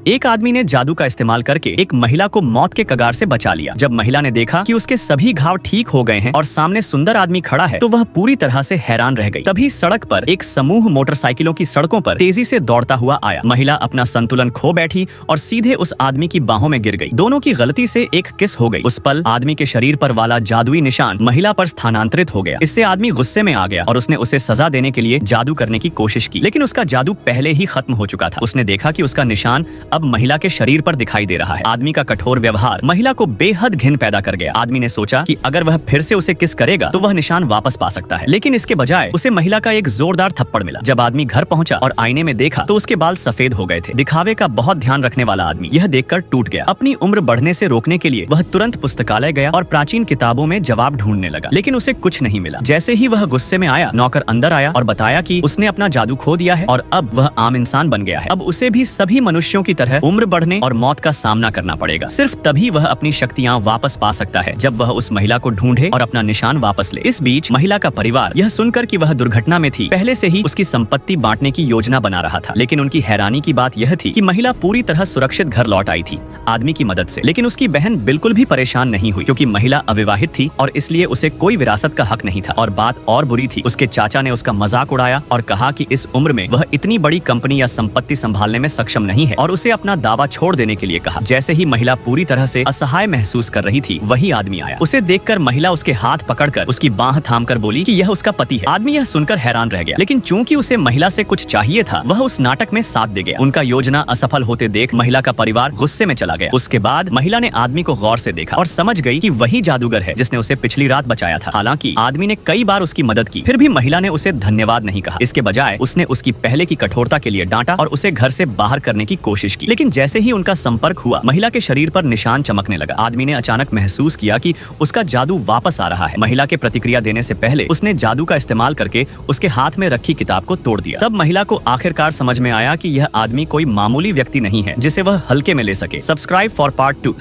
एक आदमी ने जादू का इस्तेमाल करके एक महिला को मौत के कगार से बचा लिया। जब महिला ने देखा कि उसके सभी घाव ठीक हो गए हैं और सामने सुंदर आदमी खड़ा है तो वह पूरी तरह से हैरान रह गई। तभी सड़क पर एक समूह मोटरसाइकिलों की सड़कों पर तेजी से दौड़ता हुआ आया। महिला अपना संतुलन खो बैठी और सीधे उस आदमी की बाहों में गिर गई। दोनों की गलती से एक किस हो गई। उस पल आदमी के शरीर पर वाला जादुई निशान महिला पर स्थानांतरित हो गया। इससे आदमी गुस्से में आ गया और उसने उसे सजा देने के लिए जादू करने की कोशिश की, लेकिन उसका जादू पहले ही खत्म हो चुका था। उसने देखा कि उसका निशान अब महिला के शरीर पर दिखाई दे रहा है। आदमी का कठोर व्यवहार महिला को बेहद घिन पैदा कर गया। आदमी ने सोचा कि अगर वह फिर से उसे किस करेगा तो वह निशान वापस पा सकता है, लेकिन इसके बजाय उसे महिला का एक जोरदार थप्पड़ मिला। जब आदमी घर पहुंचा और आईने में देखा तो उसके बाल सफेद हो गए थे। दिखावे का बहुत ध्यान रखने वाला आदमी यह देखकर टूट गया। अपनी उम्र बढ़ने से रोकने के लिए वह तुरंत पुस्तकालय गया और प्राचीन किताबों में जवाब ढूंढने लगा, लेकिन उसे कुछ नहीं मिला। जैसे ही वह गुस्से में आया, नौकर अंदर आया और बताया कि उसने अपना जादू खो दिया है और अब वह आम इंसान बन गया है। अब उसे भी सभी मनुष्यों की तरह उम्र बढ़ने और मौत का सामना करना पड़ेगा। सिर्फ तभी वह अपनी शक्तियां वापस पा सकता है जब वह उस महिला को ढूंढे और अपना निशान वापस ले। इस बीच महिला का परिवार यह सुनकर कि वह दुर्घटना में थी, पहले से ही उसकी संपत्ति बांटने की योजना बना रहा था। लेकिन उनकी हैरानी की बात यह थी कि महिला पूरी तरह सुरक्षित घर लौट आई थी आदमी की मदद से। लेकिन उसकी बहन बिल्कुल भी परेशान नहीं हुई, क्योंकि महिला अविवाहित थी और इसलिए उसे कोई विरासत का हक नहीं था। और बात और बुरी थी, उसके चाचा ने उसका मजाक उड़ाया और कहा कि इस उम्र में वह इतनी बड़ी कंपनी या संपत्ति संभालने में सक्षम नहीं है और उसे अपना दावा छोड़ देने के लिए कहा। जैसे ही महिला पूरी तरह से असहाय महसूस कर रही थी, वही आदमी आया। उसे देखकर महिला उसके हाथ पकड़कर उसकी बाह थामकर बोली कि यह उसका पति है। आदमी यह सुनकर हैरान रह गया, लेकिन चूंकि उसे महिला से कुछ चाहिए था, वह उस नाटक में साथ दे गया। उनका योजना असफल होते देख महिला का परिवार गुस्से में चला गया। उसके बाद महिला ने आदमी को गौर से देखा और समझ गई कि वही जादूगर है जिसने उसे पिछली रात बचाया था। हालांकि आदमी ने कई बार उसकी मदद की, फिर भी महिला ने उसे धन्यवाद नहीं कहा। इसके बजाय उसने उसकी पहले की कठोरता के लिए डांटा और उसे घर से बाहर करने की कोशिश की। लेकिन जैसे ही उनका संपर्क हुआ, महिला के शरीर पर निशान चमकने लगा। आदमी ने अचानक महसूस किया कि उसका जादू वापस आ रहा है। महिला के प्रतिक्रिया देने से पहले उसने जादू का इस्तेमाल करके उसके हाथ में रखी किताब को तोड़ दिया। तब महिला को आखिरकार समझ में आया कि यह आदमी कोई मामूली व्यक्ति नहीं है जिसे वह हल्के में ले सके। Subscribe for part 2।